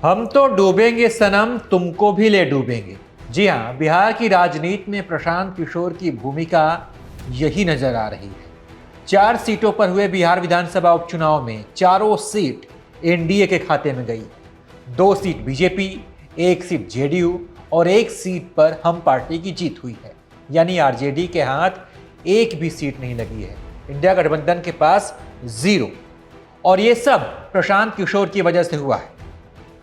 हम तो डूबेंगे सनम, तुमको भी ले डूबेंगे। जी हाँ, बिहार की राजनीति में प्रशांत किशोर की भूमिका यही नजर आ रही है। 4 सीटों पर हुए बिहार विधानसभा उपचुनाव में चारों सीट एनडीए के खाते में गई। 2 सीट बीजेपी, 1 सीट जेडीयू और 1 सीट पर हम पार्टी की जीत हुई है। यानी आरजेडी के हाथ एक भी सीट नहीं लगी है। इंडिया गठबंधन के पास 0। और ये सब प्रशांत किशोर की वजह से हुआ है।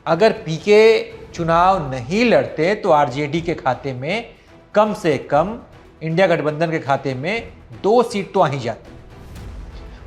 अगर पीके चुनाव नहीं लड़ते तो आरजेडी के खाते में कम से कम इंडिया गठबंधन के खाते में 2 सीट तो आ ही जाती।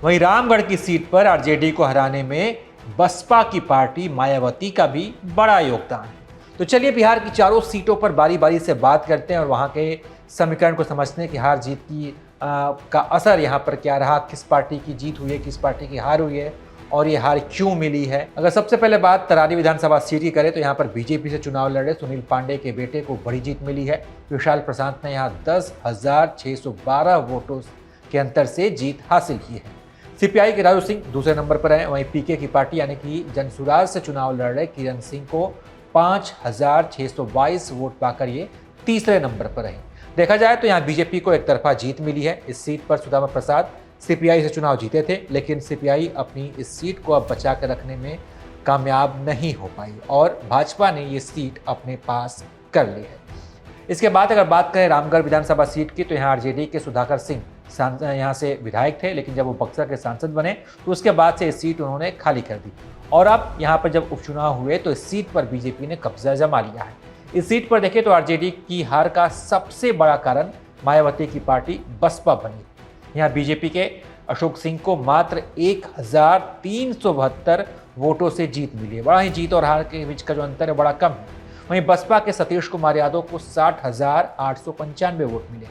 वहीं रामगढ़ की सीट पर आरजेडी को हराने में बसपा की पार्टी मायावती का भी बड़ा योगदान है। तो चलिए बिहार की चारों सीटों पर बारी बारी से बात करते हैं और वहां के समीकरण को समझते हैं कि हार जीत की का असर यहाँ पर क्या रहा, किस पार्टी की जीत हुई है, किस पार्टी की हार हुई है और ये हार क्यों मिली है। अगर सबसे पहले बात तरारी विधानसभा सीट की करें तो यहाँ पर बीजेपी से चुनाव लड़ रहे सुनील पांडे के बेटे को बड़ी जीत मिली है। विशाल प्रशांत ने यहाँ 10,612 वोटों के अंतर से जीत हासिल की है। सीपीआई के राजू सिंह दूसरे नंबर पर हैं। वहीं पीके की पार्टी यानी कि जनसुराज से चुनाव लड़ रहे किरण सिंह को 5,622 वोट पाकर ये तीसरे नंबर पर रहे। देखा जाए तो यहाँ बीजेपी को एक तरफा जीत मिली है। इस सीट पर सुदामा प्रसाद सीपीआई से चुनाव जीते थे, लेकिन सीपीआई अपनी इस सीट को अब बचा कर रखने में कामयाब नहीं हो पाई और भाजपा ने ये सीट अपने पास कर ली है। इसके बाद अगर बात करें रामगढ़ विधानसभा सीट की तो यहाँ आरजेडी के सुधाकर सिंह यहाँ से विधायक थे, लेकिन जब वो बक्सर के सांसद बने तो उसके बाद से इस सीट उन्होंने खाली कर दी और अब यहाँ पर जब उपचुनाव हुए तो इस सीट पर बीजेपी ने कब्जा जमा लिया है। इस सीट पर देखें तो आरजेडी की हार का सबसे बड़ा कारण मायावती की पार्टी बसपा बनी। यहाँ बीजेपी के अशोक सिंह को मात्र 1,372 वोटों से जीत मिली है। बड़ा ही जीत और हार के बीच का जो अंतर है बड़ा कम है। वहीं बसपा के सतीश कुमार यादव को 60,895 वोट मिले।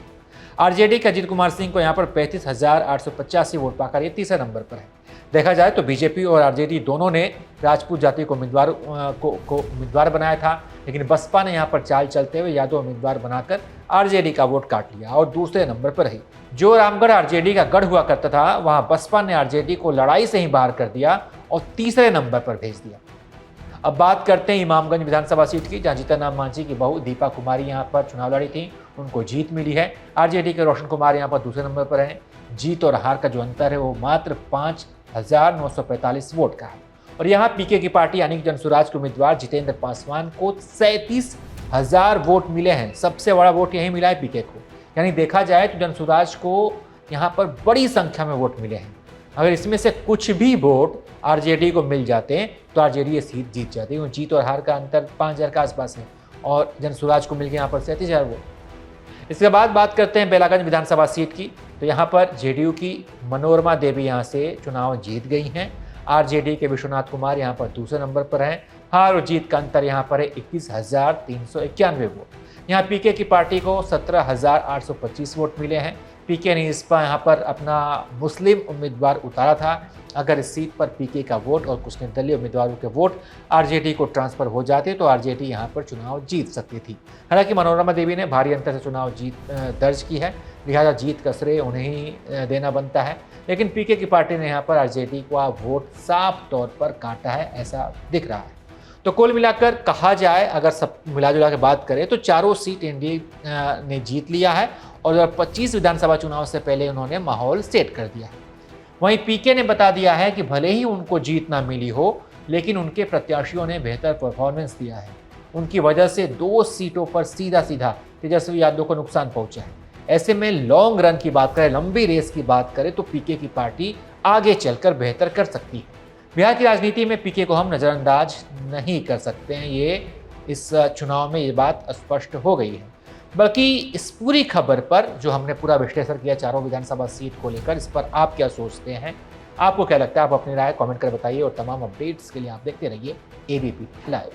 आरजेडी के अजीत कुमार सिंह को यहाँ पर 35,885 वोट पाकर ये तीसरे नंबर पर है। देखा जाए तो बीजेपी और आरजेडी दोनों ने राजपूत जाति को उम्मीदवार बनाया था, लेकिन बसपा ने यहाँ पर चाल चलते हुए यादव उम्मीदवार बनाकर आरजेडी का वोट काट लिया और दूसरे नंबर पर रही। जो रामगढ़ आरजेडी का गढ़ हुआ करता था वहां बसपा ने आरजेडी को लड़ाई से ही बाहर कर दिया और तीसरे नंबर पर भेज दिया। अब बात करते हैं इमामगंज विधानसभा सीट की, जहां जीतनराम मांझी की बहू दीपा कुमारी यहां पर चुनाव लड़ी थी, उनको जीत मिली है। आरजेडी के रोशन कुमार यहां पर दूसरे नंबर पर हैं। जीत और हार का जो अंतर है वो मात्र 5,945 वोट का है। और यहाँ पीके की पार्टी यानी कि जनसुराज के उम्मीदवार जितेंद्र पासवान को 37,000 वोट मिले हैं। सबसे बड़ा वोट यही मिला है पीके को। यानी देखा जाए तो जनसुराज को यहाँ पर बड़ी संख्या में वोट मिले हैं। अगर इसमें से कुछ भी वोट आरजेडी को मिल जाते हैं तो आरजेडी ये सीट जीत जाती है। जीत और हार का अंतर 5,000 के आसपास है और जनसुराज को मिल गए यहाँ पर 37,000 वोट। इसके बाद बात करते हैं बेलागंज विधानसभा सीट की, तो यहाँ पर जेडीयू की मनोरमा देवी यहाँ से चुनाव जीत गई हैं। आरजेडी के विश्वनाथ कुमार यहाँ पर दूसरे नंबर पर हैं। हार और जीत का अंतर यहाँ पर है 21,391 वोट। यहाँ पीके की पार्टी को 17,825 वोट मिले हैं। पीके ने इस पर यहाँ पर अपना मुस्लिम उम्मीदवार उतारा था। अगर इस सीट पर पीके का वोट और कुछ निर्दलीय उम्मीदवारों के वोट आरजेडी को ट्रांसफर हो जाते तो आरजेडी यहाँ पर चुनाव जीत सकती थी। हालांकि मनोरमा देवी ने भारी अंतर से चुनाव दर्ज की है, लिहाजा जीत का श्रेय उन्हें ही देना बनता है। लेकिन पीके की पार्टी ने यहाँ पर आरजेडी का वोट साफ तौर पर काटा है, ऐसा दिख रहा है। तो कुल मिलाकर कहा जाए, अगर सब मिला जुला के बात करें तो चारों सीट एनडीए ने जीत लिया है और 25 विधानसभा चुनाव से पहले उन्होंने माहौल सेट कर दिया है। वहीं पीके ने बता दिया है कि भले ही उनको जीत ना मिली हो, लेकिन उनके प्रत्याशियों ने बेहतर परफॉर्मेंस दिया है। उनकी वजह से 2 सीटों पर सीधा तेजस्वी यादव को नुकसान पहुंचा है। ऐसे में लॉन्ग रन की बात करें, लंबी रेस की बात करें तो पीके की पार्टी आगे चलकर बेहतर कर सकती है। बिहार की राजनीति में पीके को हम नज़रअंदाज नहीं कर सकते हैं, ये इस चुनाव में ये बात स्पष्ट हो गई है। बल्कि इस पूरी खबर पर जो हमने पूरा विश्लेषण किया चारों विधानसभा सीट को लेकर, इस पर आप क्या सोचते हैं, आपको क्या लगता है, आप अपनी राय कमेंट कर बताइए और तमाम अपडेट्स के लिए आप देखते रहिए एबीपी लाइव।